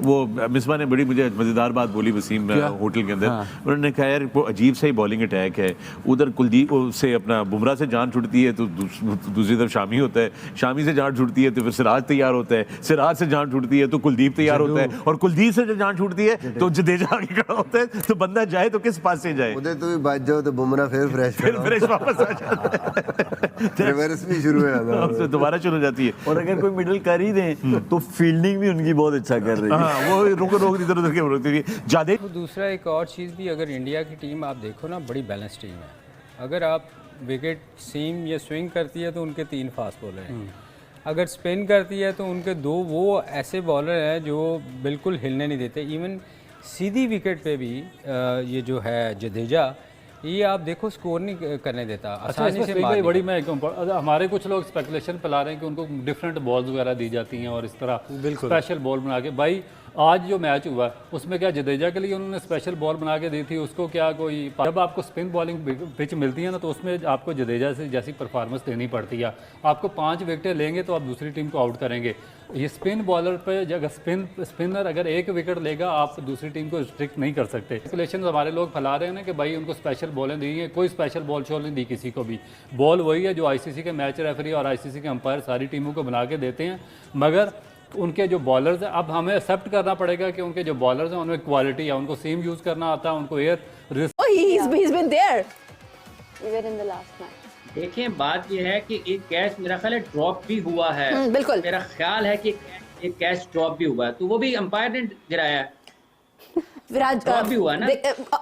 वो मिसबा ने बड़ी मुझे मज़ेदार बात बोली वसीम होटल के अंदर। उन्होंने कहा यार वो अजीब सा ही बॉलिंग अटैक है, उधर कुलदीप से अपना बुमराह से जान छुटती है तो दूसरी तरफ शामी होता है, शामी से जान छुटती है तो फिर सिराज तैयार होता है, सिराज से जान छुटती है तो कुलदीप तैयार होता है, और कुलदीप से जब जान छूटती है तो जडेजा आगे खड़ा होता है। तो बंदा जाए तो किस पास से जाए, उधर तो भी बात जाओ तो बुमराह फिर फ्रेश वापस आ जाता है, रिवर्स भी शुरू हो जाता है, दोबारा शुरू हो जाती है। और अगर कोई मिडिल कर ही दें तो फील्डिंग भी उनकी बहुत अच्छा कर रही है। हाँ, वो रोक इधर उधर के रोकती थी जादे। दूसरा एक और चीज़ भी, अगर इंडिया की टीम आप देखो ना, बड़ी बैलेंस टीम है। अगर आप विकेट सीम या स्विंग करती है तो उनके 3 फास्ट बॉलर हैं, अगर स्पिन करती है तो उनके 2 वो ऐसे बॉलर हैं जो बिल्कुल हिलने नहीं देते। इवन सीधी विकेट पे भी ये जो है जडेजा, ये आप देखो स्कोर नहीं करने देता, आसानी से मार बड़ी मैं हमारे कुछ लोग स्पेकुलेशन फैला रहे हैं कि उनको डिफरेंट बॉल्स वगैरह दी जाती हैं और इस तरह स्पेशल बॉल बना के। भाई आज जो मैच हुआ उसमें क्या जडेजा के लिए उन्होंने स्पेशल बॉल बना के दी थी, उसको क्या कोई, जब आपको स्पिन बॉलिंग पिच मिलती है ना तो उसमें आपको जडेजा से जैसी परफॉर्मेंस देनी पड़ती है। आपको 5 विकेटें लेंगे तो आप दूसरी टीम को आउट करेंगे। ये स्पिन बॉलर पे अगर स्पिनर अगर 1 विकेट लेगा आप दूसरी टीम को रिस्ट्रिक्ट नहीं कर सकते। स्पेकुलेशन हमारे लोग फैला रहे हैं ना कि भाई उनको स्पेशल बॉलें दी हैं, कोई स्पेशल बॉल शॉल नहीं दी किसी को भी। बॉल वही है जो आईसीसी के मैच रेफरी और आईसीसी के अंपायर सारी टीमों को बना के देते हैं, मगर उनके जो बॉलर्स हैं, अब हमें एक्सेप्ट करना पड़ेगा कि उनके जो बॉलर्स हैं उनमें क्वालिटी है, उनको सीम यूज़ करना आता है, उनको air he's been there even in the last match। देखें बात यह है कि एक कैच मेरा ख्याल है ड्रॉप भी हुआ है, बिल्कुल मेरा ख्याल है कि एक कैच ड्रॉप भी हुआ है, तो वो भी अंपायर ने गिराया है। विराट भी हुआ ना?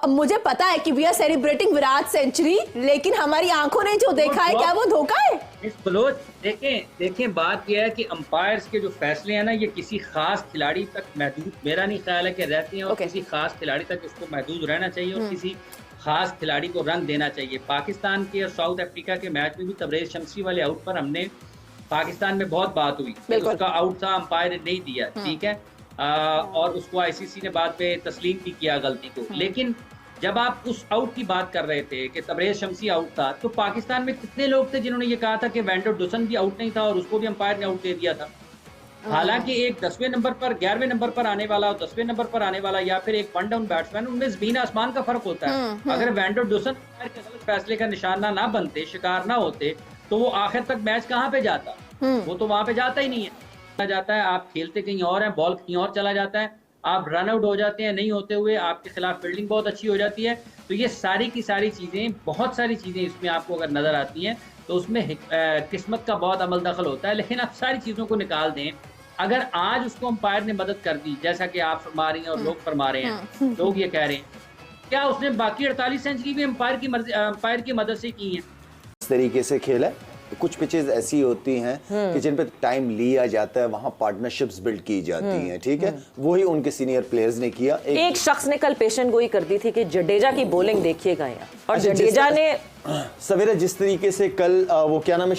मुझे पता है कि we are celebrating Virat century, लेकिन हमारी आंखों ने जो देखा है क्या वो धोखा है? इस बलोच देखें बात यह है कि अंपायर्स के जो फैसले हैं ना, ये किसी खास खिलाड़ी तक महदूद, मेरा नहीं ख्याल है कि रहते हैं, और किसी खास खिलाड़ी तक इसको महदूद रहना चाहिए और किसी खास खिलाड़ी को रंग देना चाहिए। पाकिस्तान के और साउथ अफ्रीका के मैच में भी तबरेज शमसी वाले आउट पर हमने पाकिस्तान में बहुत बात हुई, उसका आउट था, अंपायर ने नहीं दिया, ठीक है, और उसको आईसीसी ने बाद में तस्लीम भी किया गलती को। लेकिन जब आप उस आउट की बात कर रहे थे कि तबरेज शमसी आउट था, तो पाकिस्तान में कितने लोग थे जिन्होंने ये कहा था कि वेंडर डुसन भी आउट नहीं था और उसको भी अंपायर ने आउट दे दिया था। हालांकि एक 10वें नंबर पर 11वें नंबर पर आने वाला और 10वें नंबर पर आने वाला या फिर एक 1 डाउन बैट्समैन, उनमें जमीन आसमान का फर्क होता है। अगर वेंडर डुसन के गलत फैसले का निशाना ना बनते, शिकार ना होते, तो वो आखिर तक मैच कहाँ पे जाता? वो तो वहां पे जाता ही नहीं है। जाता है, आप खेलते कहीं और हैं, बॉल कहीं और चला जाता है, आप रन आउट हो जाते हैं, नहीं होते हुए आपके खिलाफ फील्डिंग बहुत अच्छी हो जाती है। तो ये सारी की सारी चीज़ें, बहुत सारी चीज़ें इसमें आपको अगर नज़र आती हैं तो उसमें किस्मत का बहुत अमल दखल होता है। लेकिन आप सारी चीज़ों को निकाल दें, अगर आज उसको अंपायर ने मदद कर दी, जैसा कि आप फरमा रही हैं और लोग फरमा रहे हैं, लोग ये कह रहे हैं, क्या उसने बाकी 48 सेंचुरी भी अंपायर की मदद से की हैं? इस तरीके से खेला है। कुछ पिचेस ऐसी होती हैं कि जिन पे टाइम लिया जाता है, वहां पार्टनरशिप्स बिल्ड की जाती हैं, ठीक है, वही उनके सीनियर प्लेयर्स ने किया। एक शख्स ने कल पेशन गोई कर दी थी कि जडेजा की बॉलिंग देखिएगा यार, और जडेजा ने सवेरे जिस तरीके से कल वो क्या नाम है,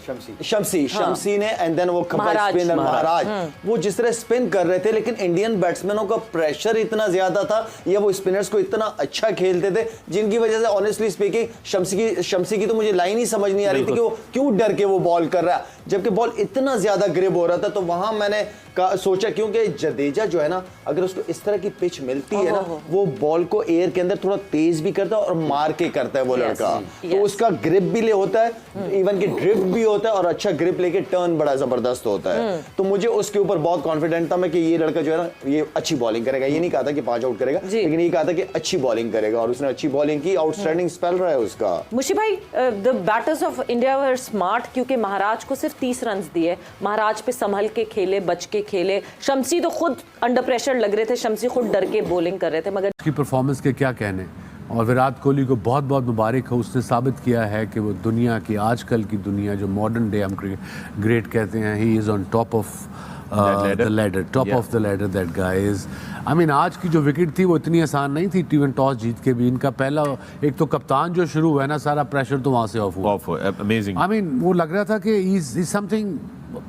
शमसी ने, एंड देन वो स्पिनर महाराज, वो जिस तरह स्पिन कर रहे थे, लेकिन इंडियन बैट्समैनों का प्रेशर इतना ज्यादा था या वो स्पिनर्स को इतना अच्छा खेलते थे, जिनकी वजह से ऑनेस्टली स्पीकिंग शमसी की तो मुझे लाइन ही समझ नहीं आ रही थी कि वो क्यों डर के वो बॉल कर रहा है, जबकि बॉल इतना ज्यादा ग्रिप हो रहा था। तो वहां मैंने सोचा, क्योंकि जडेजा जो है ना, अगर उसको इस तरह की पिच मिलती है ना, वो बॉल को एयर के अंदर थोड़ा तेज भी करता है और मार के करता है वो लड़का, तो उसका ग्रिप भी ले होता है, इवन की ड्रिफ्ट भी होता है, और अच्छा ग्रिप लेके टर्न बड़ा जबरदस्त होता है। तो मुझे उसके ऊपर बहुत कॉन्फिडेंट था मैं कि ये लड़का जो है ना, ये अच्छी बॉलिंग करेगा। ये नहीं कहा था कि 5 आउट करेगा, लेकिन ये कहा था कि अच्छी बॉलिंग करेगा, और उसने अच्छी बॉलिंग की, आउटस्टैंडिंग स्पेल रहा है उसका। मुशी भाई, the batters of India were smart, क्योंकि महाराज को सिर्फ 30 रन दिए, महाराज पे संभल के खेले, बच के खेले। शमसी तो खुद अंडर प्रेशर लग रहे थे, शमसी खुद डर के बॉलिंग कर रहे थे, मगर उसकी परफॉर्मेंस के क्या कहने। और विराट कोहली को बहुत बहुत मुबारक हो, उसने साबित किया है कि वो दुनिया की, आजकल की दुनिया जो मॉडर्न डे हम ग्रेट कहते हैं, he is on top of the ladder, top of the ladder that guy is. I mean आज की जो विकेट थी वो इतनी आसान नहीं थी, इवन टॉस जीत के भी इनका पहला, एक तो कप्तान जो शुरू हुआ है ना, सारा प्रेशर तो वहाँ से ऑफ हुआ। अमेजिंग। आई मीन वो लग रहा था कि is something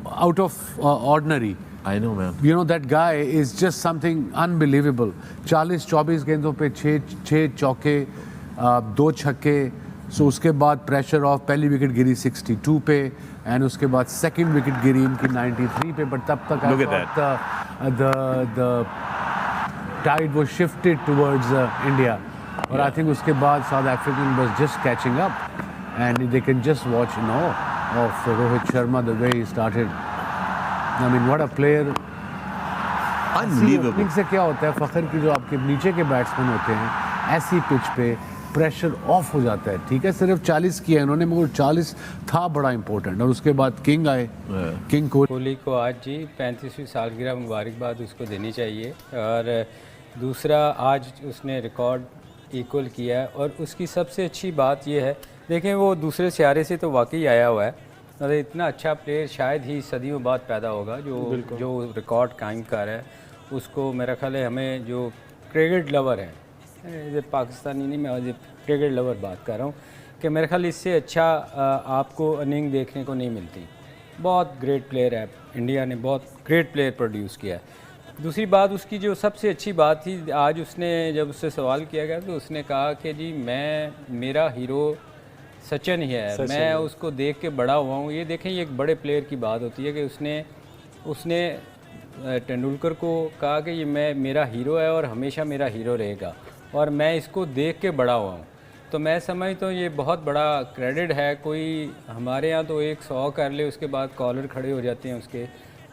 out of ordinary. I know, man. You know, that guy is just something unbelievable. 40-24 गेंदों पे 6 चौके, 2 छक्के, सो उसके बाद प्रेशर ऑफ, पहली विकेट गिरी 62 पे एंड उसके बाद सेकंड विकेट गिरी इनकी 93 पे, बट तब तक the tide was shifted towards India, और आई थिंक उसके बाद South African was just catching up and they can just watch of Rohit Sharma the way he started. I mean what a player. Unbelievable. से क्या होता है फखर की, जो आपके नीचे के बैट्समैन होते हैं ऐसी पिच पे प्रेशर ऑफ हो जाता है, ठीक है, सिर्फ 40 किया इन्होंने, मगर 40 था बड़ा इंपॉर्टेंट। और उसके बाद किंग आए, किंग कोहली को आज जी 35वीं सालगिरह मुबारकबाद उसको देनी चाहिए, और दूसरा आज उसने रिकॉर्ड इक्वल किया है। और उसकी सबसे अच्छी बात यह है, देखें वो दूसरे सियारे से तो वाकई आया हुआ है, मतलब इतना अच्छा प्लेयर शायद ही सदियों बाद पैदा होगा जो रिकॉर्ड कायम कर रहा है। उसको मेरा ख्याल है हमें जो क्रिकेट लवर हैं, पाकिस्तानी नहीं, मैं क्रिकेट लवर बात कर रहा हूँ, कि मेरे ख्याल इससे अच्छा आपको इनिंग देखने को नहीं मिलती। बहुत ग्रेट प्लेयर है, इंडिया ने बहुत ग्रेट प्लेयर प्रोड्यूस किया है। दूसरी बात उसकी जो सबसे अच्छी बात थी, आज उसने जब उससे सवाल किया गया तो उसने कहा कि जी मेरा हीरो सचिन ही है, मैं उसको देख के बड़ा हुआ हूँ। ये देखें, ये एक बड़े प्लेयर की बात होती है कि उसने तेंदुलकर को कहा कि ये मेरा हीरो है और हमेशा मेरा हीरो रहेगा, और मैं इसको देख के बड़ा हुआ हूँ। तो मैं समझता हूँ ये बहुत बड़ा क्रेडिट है। कोई हमारे यहाँ तो 100 कर ले, उसके बाद कॉलर खड़े हो जाते हैं उसके,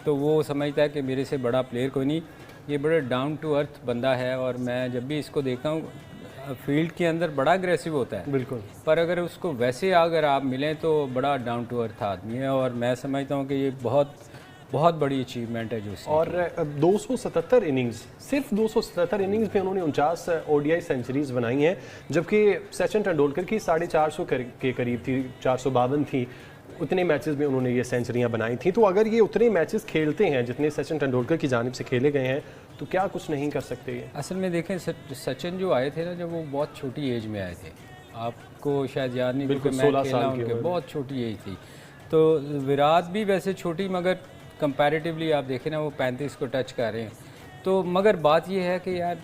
तो वो समझता है कि मेरे से बड़ा प्लेयर कोई नहीं। ये बड़ा डाउन टू अर्थ बंदा है, और मैं जब भी इसको देखता हूँ फील्ड के अंदर बड़ा अग्रेसिव होता है बिल्कुल, पर अगर उसको वैसे अगर आप मिलें तो बड़ा डाउन टू अर्थ आदमी है, और मैं समझता हूँ कि ये बहुत बहुत बड़ी अचीवमेंट है जो उसने और 277 इनिंग्स, सिर्फ 277 इनिंग्स में उन्होंने 49 ओडीआई सेंचुरीज बनाई हैं, जबकि सचिन तेंदुलकर की 450 के करीब थी, 452 थी। उतने मैचेस में उन्होंने ये सेंचुरियां बनाई थी। तो अगर ये उतने मैचेस खेलते हैं जितने सचिन तेंदुलकर की जानिब से खेले गए हैं, तो क्या कुछ नहीं कर सकते ये? असल में देखें, सचिन जो आए थे ना, जब वो बहुत छोटी एज में आए थे, आपको शायद याद नहीं, बिल्कुल, क्योंकि 16 साल की बहुत छोटी एज थी। तो विराट भी वैसे छोटी, मगर कंपैरेटिवली आप देखें ना वो 35 को टच कर रहे हैं। तो मगर बात ये है कि यार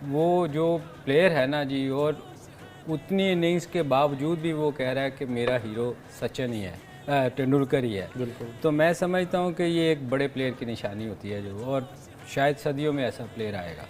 वो जो प्लेयर है ना जी, और उतनी इनिंग्स के बावजूद भी वो कह रहा है कि मेरा हीरो सचिन ही है, तेंदुलकर ही है। तो मैं समझता हूँ कि ये एक बड़े प्लेयर की निशानी होती है जो, और शायद सदियों में ऐसा प्लेयर आएगा।